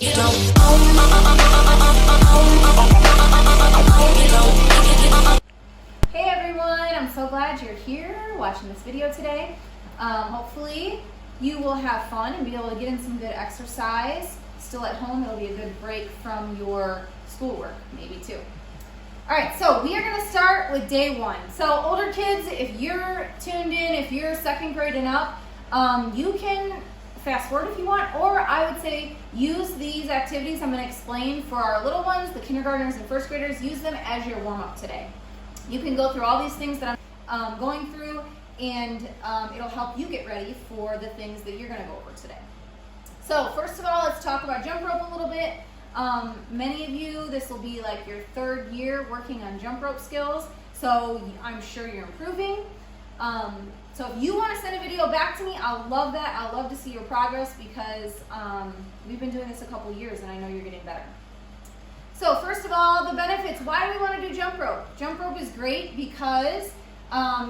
You know. Hey everyone, I'm so glad you're here watching this video today. Hopefully you will have fun and be able to get in some good exercise. Still at home, it'll be a good break from your schoolwork, maybe too. Alright, so we are going to start with day one. So older kids, if you're tuned in, if you're second grade and up, you can fast forward if you want, or I would say use these activities I'm going to explain for our little ones, the kindergartners and first graders. Use them as your warm-up today. You can go through all these things that I'm going through, and it'll help you get ready for the things that you're going to go over today. So first of all, let's talk about jump rope a little bit. Many of you, this will be like your third year working on jump rope skills, so I'm sure you're improving. So if you want to send a video back to me, I'll love that. I'll love to see your progress because we've been doing this a couple years and I know you're getting better. So first of all, the benefits. Why do we want to do jump rope? Jump rope is great because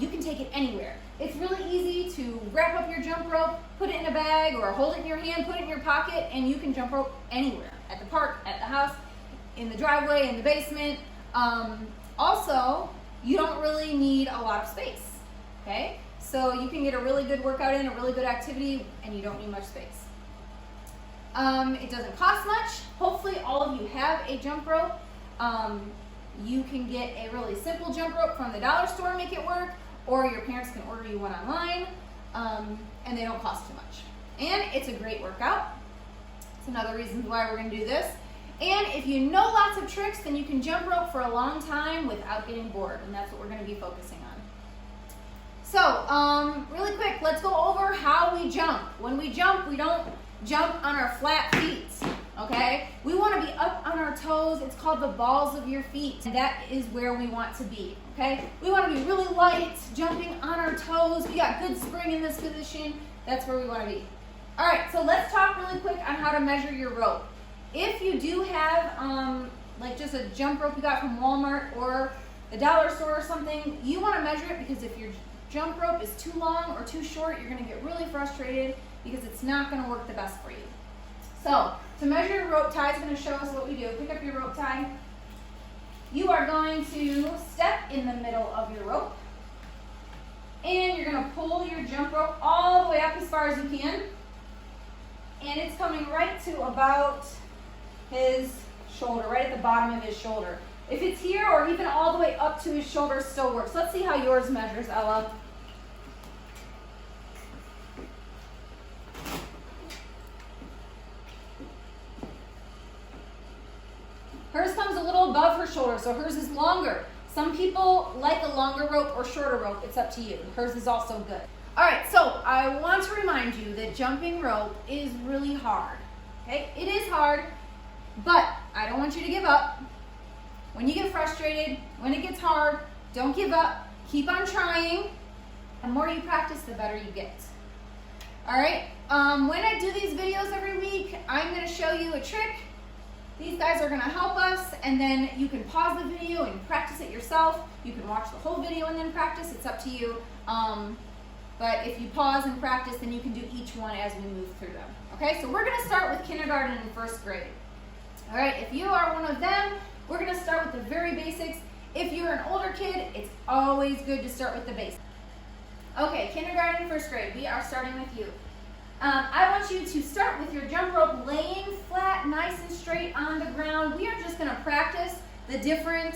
you can take it anywhere. It's really easy to wrap up your jump rope, put it in a bag, or hold it in your hand, put it in your pocket, and you can jump rope anywhere. At the park, at the house, in the driveway, in the basement. Also, you don't really need a lot of space, okay? So you can get a really good workout in, a really good activity, and you don't need much space. It doesn't cost much. Hopefully all of you have a jump rope. You can get a really simple jump rope from the dollar store and make it work, or your parents can order you one online, and they don't cost too much. And it's a great workout. It's another reason why we're going to do this. And if you know lots of tricks, then you can jump rope for a long time without getting bored, and that's what we're going to be focusing on. So, really quick, let's go over how we jump. When we jump, we don't jump on our flat feet, okay? We want to be up on our toes. It's called the balls of your feet, and that is where we want to be, okay? We want to be really light, jumping on our toes. We got good spring in this position. That's where we want to be. All right, so let's talk really quick on how to measure your rope. If you do have like just a jump rope you got from Walmart or the dollar store or something, you want to measure it because if your jump rope is too long or too short, you're going to get really frustrated because it's not going to work the best for you. So to measure your rope tie, is going to show us what we do. Pick up your rope tie. You are going to step in the middle of your rope, and you're going to pull your jump rope all the way up as far as you can. And it's coming right to about his shoulder, right at the bottom of his shoulder. If it's here or even all the way up to his shoulder, still works. Let's see how yours measures, Ella. Hers comes a little above her shoulder, so hers is longer. Some people like a longer rope or shorter rope. It's up to you. Hers is also good. All right, so I want to remind you that jumping rope is really hard, okay? It is hard, but I don't want you to give up. When you get frustrated, when it gets hard, don't give up. Keep on trying. The more you practice, the better you get. All right, when I do these videos every week, I'm going to show you a trick. These guys are going to help us, and then you can pause the video and practice it yourself. You can watch the whole video and then practice. It's up to you. But if you pause and practice, then you can do each one as we move through them. Okay, so we're going to start with kindergarten and first grade. All right, if you are one of them, we're going to start with the very basics. If you're an older kid, it's always good to start with the basics. Okay, kindergarten and first grade, we are starting with you. I want you to start with your jump rope laying flat, nice and straight on the ground. We are just going to practice the different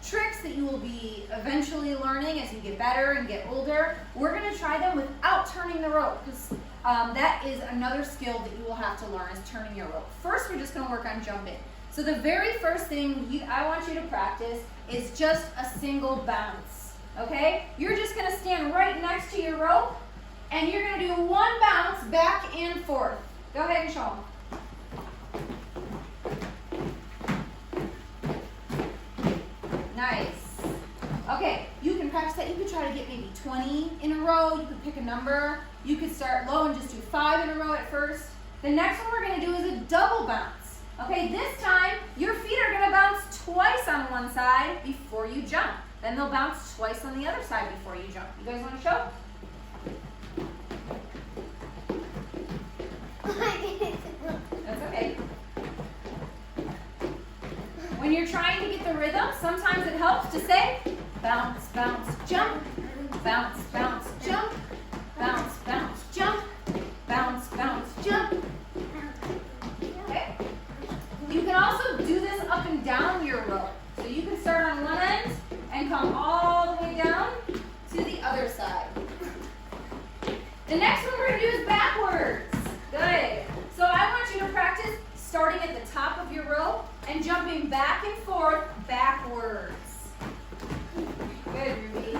tricks that you will be eventually learning as you get better and get older. We're going to try them without turning the rope because that is another skill that you will have to learn, is turning your rope. First, we're just going to work on jumping. So the very first thing I want you to practice is just a single bounce, okay? You're just going to stand right next to your rope, and you're going to do one bounce back and forth. Go ahead and show them. Nice. Okay, you can practice that. You could try to get maybe 20 in a row. You could pick a number. You could start low and just do 5 in a row at first. The next one we're going to do is a double bounce. Okay, this time your feet are going to bounce twice on one side before you jump. Then they'll bounce twice on the other side before you jump. You guys want to show? sometimes it helps to say bounce, bounce, jump, bounce, bounce, jump, bounce, bounce, jump, bounce, bounce, jump. Okay? You can also do this up and down your rope. So you can start on one end and come all the way down to the other side. The next one we're going to do is backwards. Good. So I want you to practice starting at the top of your rope and jumping back and forth backwards. Good, Ruby.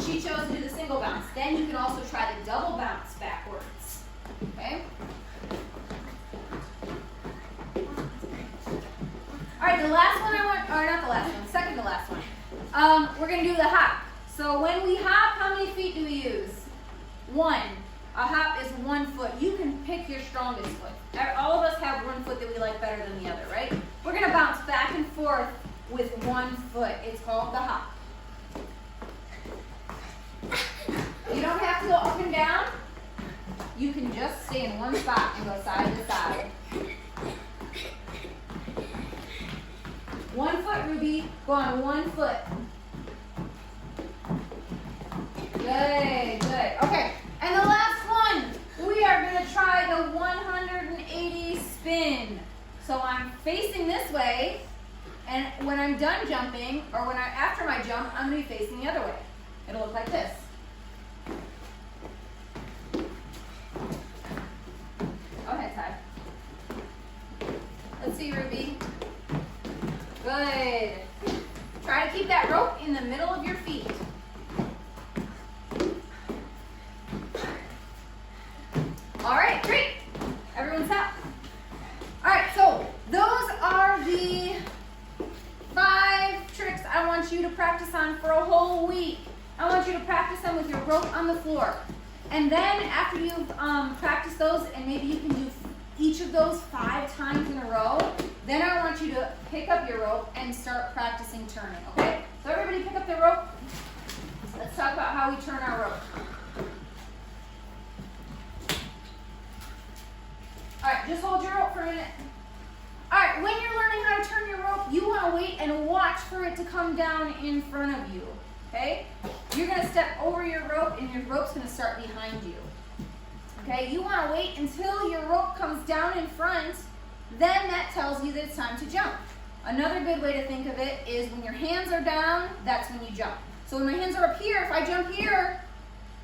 She chose to do the single bounce. Then you can also try the double bounce backwards. Okay? All right, the last one or not the last one, second to last one. We're going to do the hop. So when we hop, how many feet do we use? One. A hop is 1 foot. You can pick your strongest foot. All of us have 1 foot that we like better than the other, right? We're going to bounce back and forth with 1 foot. It's called the hop. You don't have to go up and down. You can just stay in one spot and go side to side. 1 foot, Ruby. Go on 1 foot. Good, good. Okay, and the last one, we are going to try the 180 spin. So I'm facing this way, and when I'm done jumping, or after my jump, I'm going to be facing the other way. It'll look like this. Go ahead, Ty. Let's see, Ruby. Good. Try to keep that rope in the middle of your feet. All right, great. Everyone stop. All right, so those are the 5 tricks I want you to practice on for a whole week. I want you to practice them with your rope on the floor. And then after you've practiced those, and maybe you can do each of those 5 times in a row, then I want you to pick up your rope and start practicing turning, okay? So everybody pick up their rope. Let's talk about how we turn our rope. All right, just hold your rope for a minute. All right, when you're learning how to turn your rope, you want to wait and watch for it to come down in front of you, okay? You're going to step over your rope, and your rope's going to start behind you. Okay, you want to wait until your rope comes down in front, then that tells you that it's time to jump. Another good way to think of it is when your hands are down, that's when you jump. So when my hands are up here, if I jump here,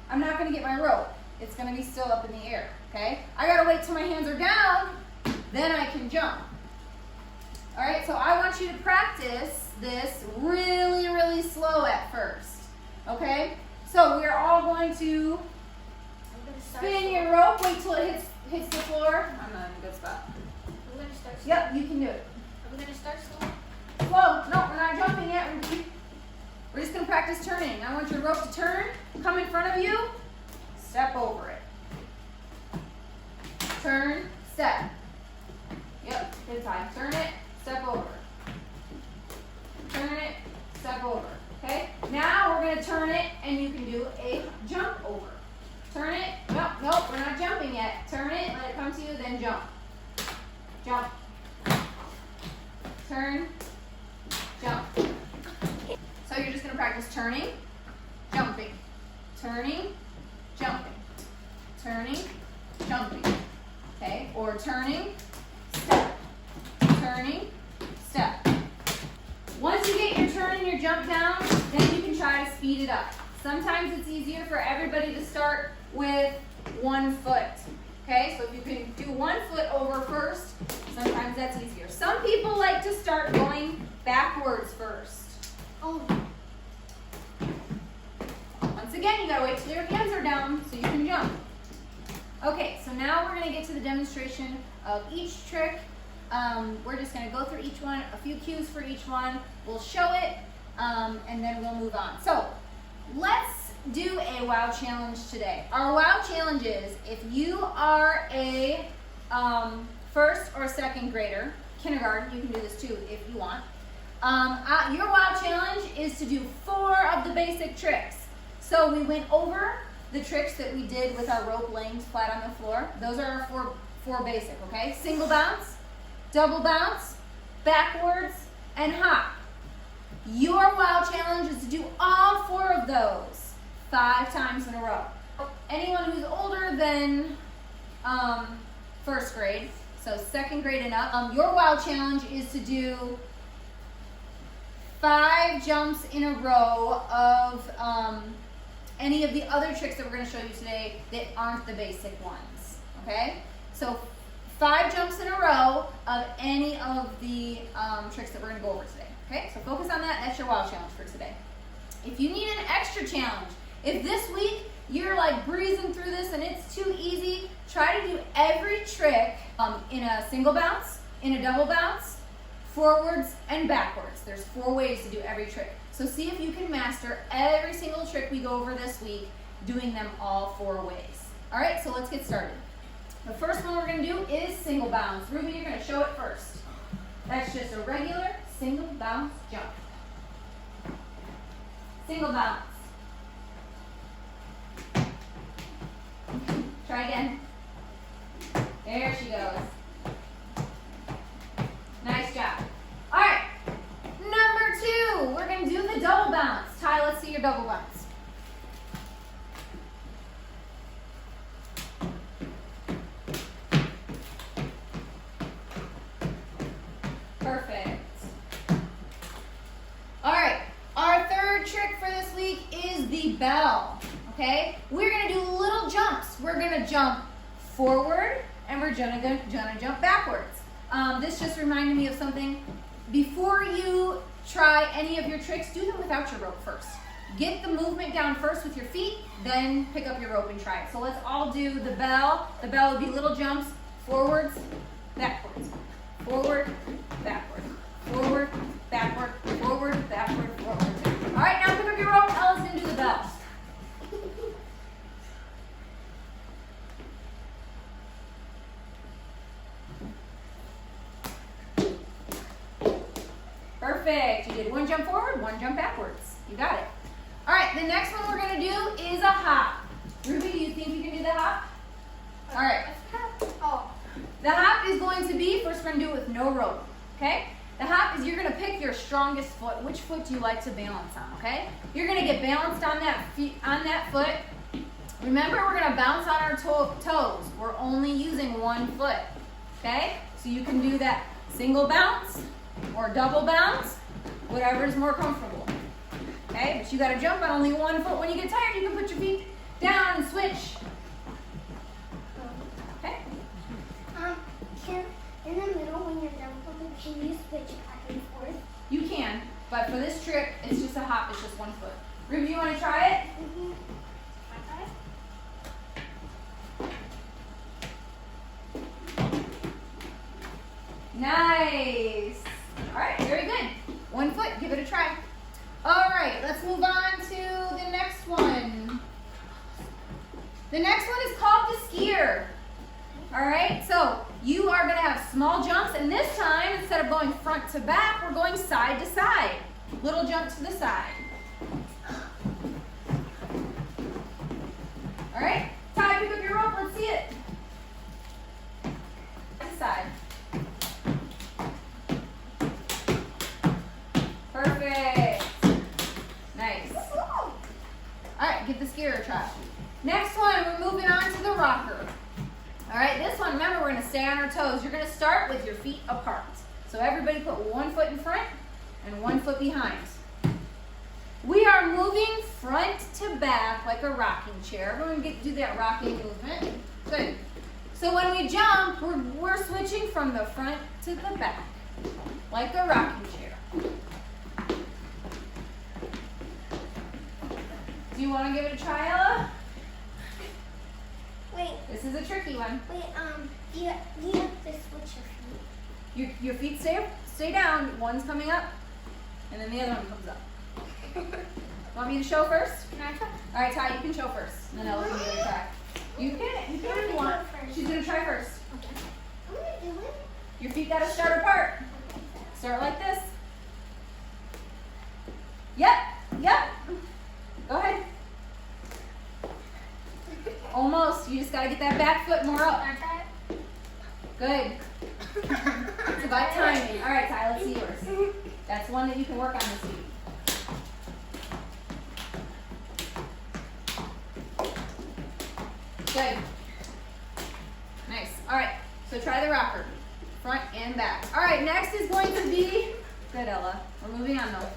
I'm not going to get my rope. It's going to be still up in the air, okay? I got to wait till my hands are down, then I can jump. All right, so I want you to practice this really, really slow at first, okay? So we're all going to spin your rope, wait till it hits the floor. I'm not in a good spot. We're going to start slow. Yep, you can do it. Are we going to start slow? Slow. No, we're not jumping yet. We're just going to practice turning. I want your rope to turn, come in front of you, step over it. Turn, step. Yep, good time. Turn it, step over. Turn it, step over. Okay? Now we're going to turn it, and you can do a jump over. Turn it. Nope, we're not jumping yet. Turn it, let it come to you, then jump. Jump. Turn. Jump. So you're just going to practice turning, jumping, turning, jumping, turning, jumping. Okay? Or turning, step, turning, step. Once you get your turn and your jump down, then you can try to speed it up. Sometimes it's easier for everybody to start with 1 foot. Okay, so if you can do 1 foot over first, sometimes that's easier. Some people like to start going backwards first. Oh. Once again, you gotta wait till your hands are down so you can jump. Okay, so now we're gonna get to the demonstration of each trick. We're just gonna go through each one, a few cues for each one. We'll show it, and then we'll move on. So let's do a WOW challenge today. Our WOW challenge is if you are a first or second grader, kindergarten, you can do this too if you want. Your WOW challenge is to do 4 of the basic tricks. So we went over the tricks that we did with our rope laying flat on the floor. Those are our four basic, okay? Single bounce, double bounce, backwards, and hop. Your wow challenge is to do all 4 of those 5 times in a row. Anyone who's older than first grade, so second grade and up, your wow challenge is to do 5 jumps in a row of any of the other tricks that we're going to show you today that aren't the basic ones. Okay? So 5 jumps in a row of any of the tricks that we're going to go over today. Okay? So focus on that. That's your wow challenge for today. If you need an extra challenge, if this week you're like breezing through this and it's too easy, try to do every trick in a single bounce, in a double bounce, forwards and backwards. There's 4 ways to do every trick. So see if you can master every single trick we go over this week, doing them all 4 ways. All right, so let's get started. The first one we're going to do is single bounce. Ruby, you're going to show it first. That's just a regular single bounce jump. Single bounce. Try again. There she goes. Nice job. All right, number 2, we're going to do the double bounce. Ty, let's see your double bounce. Perfect. All right, our third trick for this week is the bell. Okay, we're going to do little jumps. We're going to jump forward and we're going to jump backwards. This just reminded me of something. Before you try any of your tricks, do them without your rope first. Get the movement down first with your feet, then pick up your rope and try it. So let's all do the bell. The bell would be little jumps, forwards, backwards, forward, backward, forward, backward, forward, backward, forward. All right, now pick up your rope. Ella's going to do the bell. Perfect. You did 1 jump forward, 1 jump backwards. You got it. All right, the next one we're going to do is a hop. Ruby, do you think you can do the hop? All right. Oh. The hop is going to be, first we're going to do it with no rope, okay? The hop is you're going to pick your strongest foot. Which foot do you like to balance on, okay? You're going to get balanced on that foot. Remember, we're going to bounce on our toes. We're only using 1 foot, okay? So you can do that single bounce or double bounce, whatever is more comfortable. Okay, but you got to jump on only 1 foot. When you get tired, you can put your feet down and switch. Okay? In the middle when you're done jumping, can you switch back and forth? You can, but for this trick, it's just a hop. It's just 1 foot. Ruby, you want to try it? Mm-hmm. Nice. All right, very good. 1 foot, give it a try. All right, let's move on to the next one. The next one is called the skier. All right, so you are going to have small jumps, and this time, instead of going front to back, we're going side to side. Little jump to the side. All right, Ty, pick up your rope. Let's see it. To the side. Perfect. Nice. All right, give the skier a try. Next one, we're moving on to the rocker. All right, this one, remember, we're going to stay on our toes. You're going to start with your feet apart. So everybody put 1 foot in front and 1 foot behind. We are moving front to back like a rocking chair. We're going to do that rocking movement. Good. So when we jump, we're switching from the front to the back like a rocking chair. Do you want to give it a try, Ella? Wait. This is a tricky one. Wait, do you have to switch your feet? Your feet stay down. One's coming up, and then the other one comes up. Want me to show first? Can I try? All right, Ty, you can show first, and then Ella can give it a try. You can if you want. She's gonna try first. Okay. I'm gonna do it. Your feet gotta start apart. Start like this. Yep. Go ahead. Almost. You just gotta get that back foot more up. Can I try it? Good. It's about timing. All right, Ty, let's see yours. That's one that you can work on this week. Good. Nice. All right, so try the rocker, front and back. All right, next is going to be, good Ella, we're moving on though.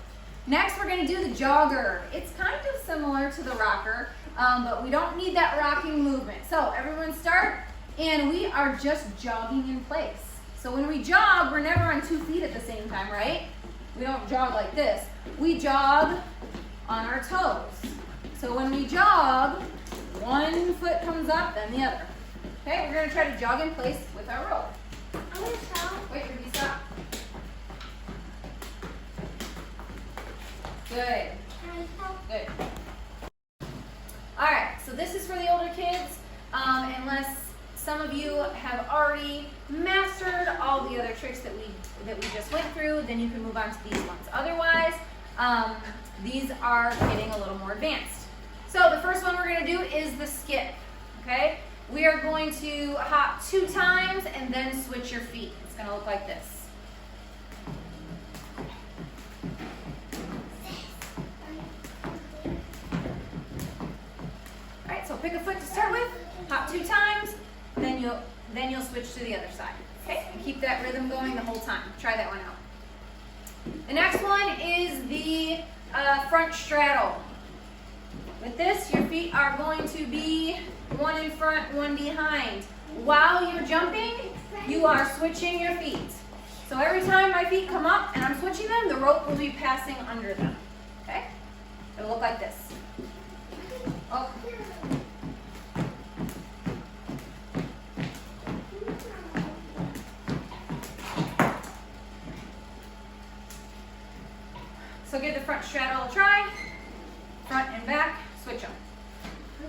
Next we're gonna do the jogger. It's kind of similar to the rocker, but we don't need that rocking movement. So everyone start, and we are just jogging in place. So when we jog, we're never on 2 feet at the same time, right? We don't jog like this. We jog on our toes. So when we jog, one foot comes up, then the other. Okay, we're gonna try to jog in place with our rope. I'm gonna stop. Wait, Ruby, stop. Good, Can I stop? good. All right, so this is for the older kids. Unless some of you have already mastered all the other tricks that we just went through, then you can move on to these ones. Otherwise, these are getting a little more advanced. So the first one we're gonna do is the skip, okay? We are going to hop 2 times and then switch your feet. It's gonna look like this. All right, so pick a foot to start with, hop 2 times, then you'll switch to the other side. Okay, and keep that rhythm going the whole time. Try that one out. The next one is the front straddle. With this, your feet are going to be 1 in front, 1 behind. While you're jumping, you are switching your feet. So every time my feet come up and I'm switching them, the rope will be passing under them. Okay? It'll look like this. Oh. So give the front straddle a try. Front and back, switch them.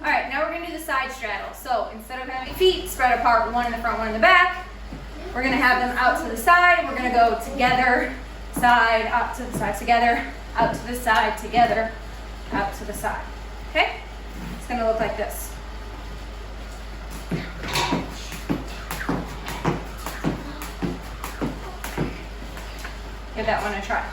All right, now we're gonna do the side straddle. So instead of having feet spread apart, 1 in the front, 1 in the back, we're gonna have them out to the side. We're gonna go together, side, out to the side, together, out to the side, together, out to the side. Okay? It's gonna look like this. Give that one a try.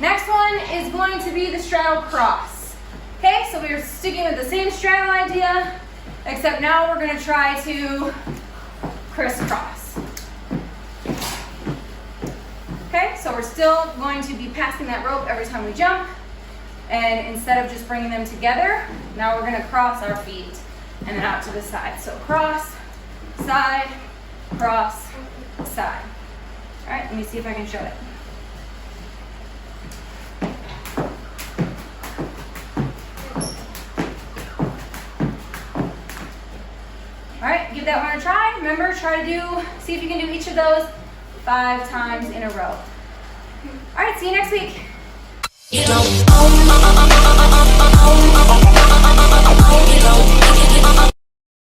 Next one is going to be the straddle cross. Okay, so we're sticking with the same straddle idea, except now we're going to try to crisscross. Okay, so we're still going to be passing that rope every time we jump, and instead of just bringing them together, now we're going to cross our feet and then out to the side. So cross, side, cross, side. All right, let me see if I can show it. All right, give that one a try. Remember, see if you can do each of those 5 times in a row. All right, see you next week. You know,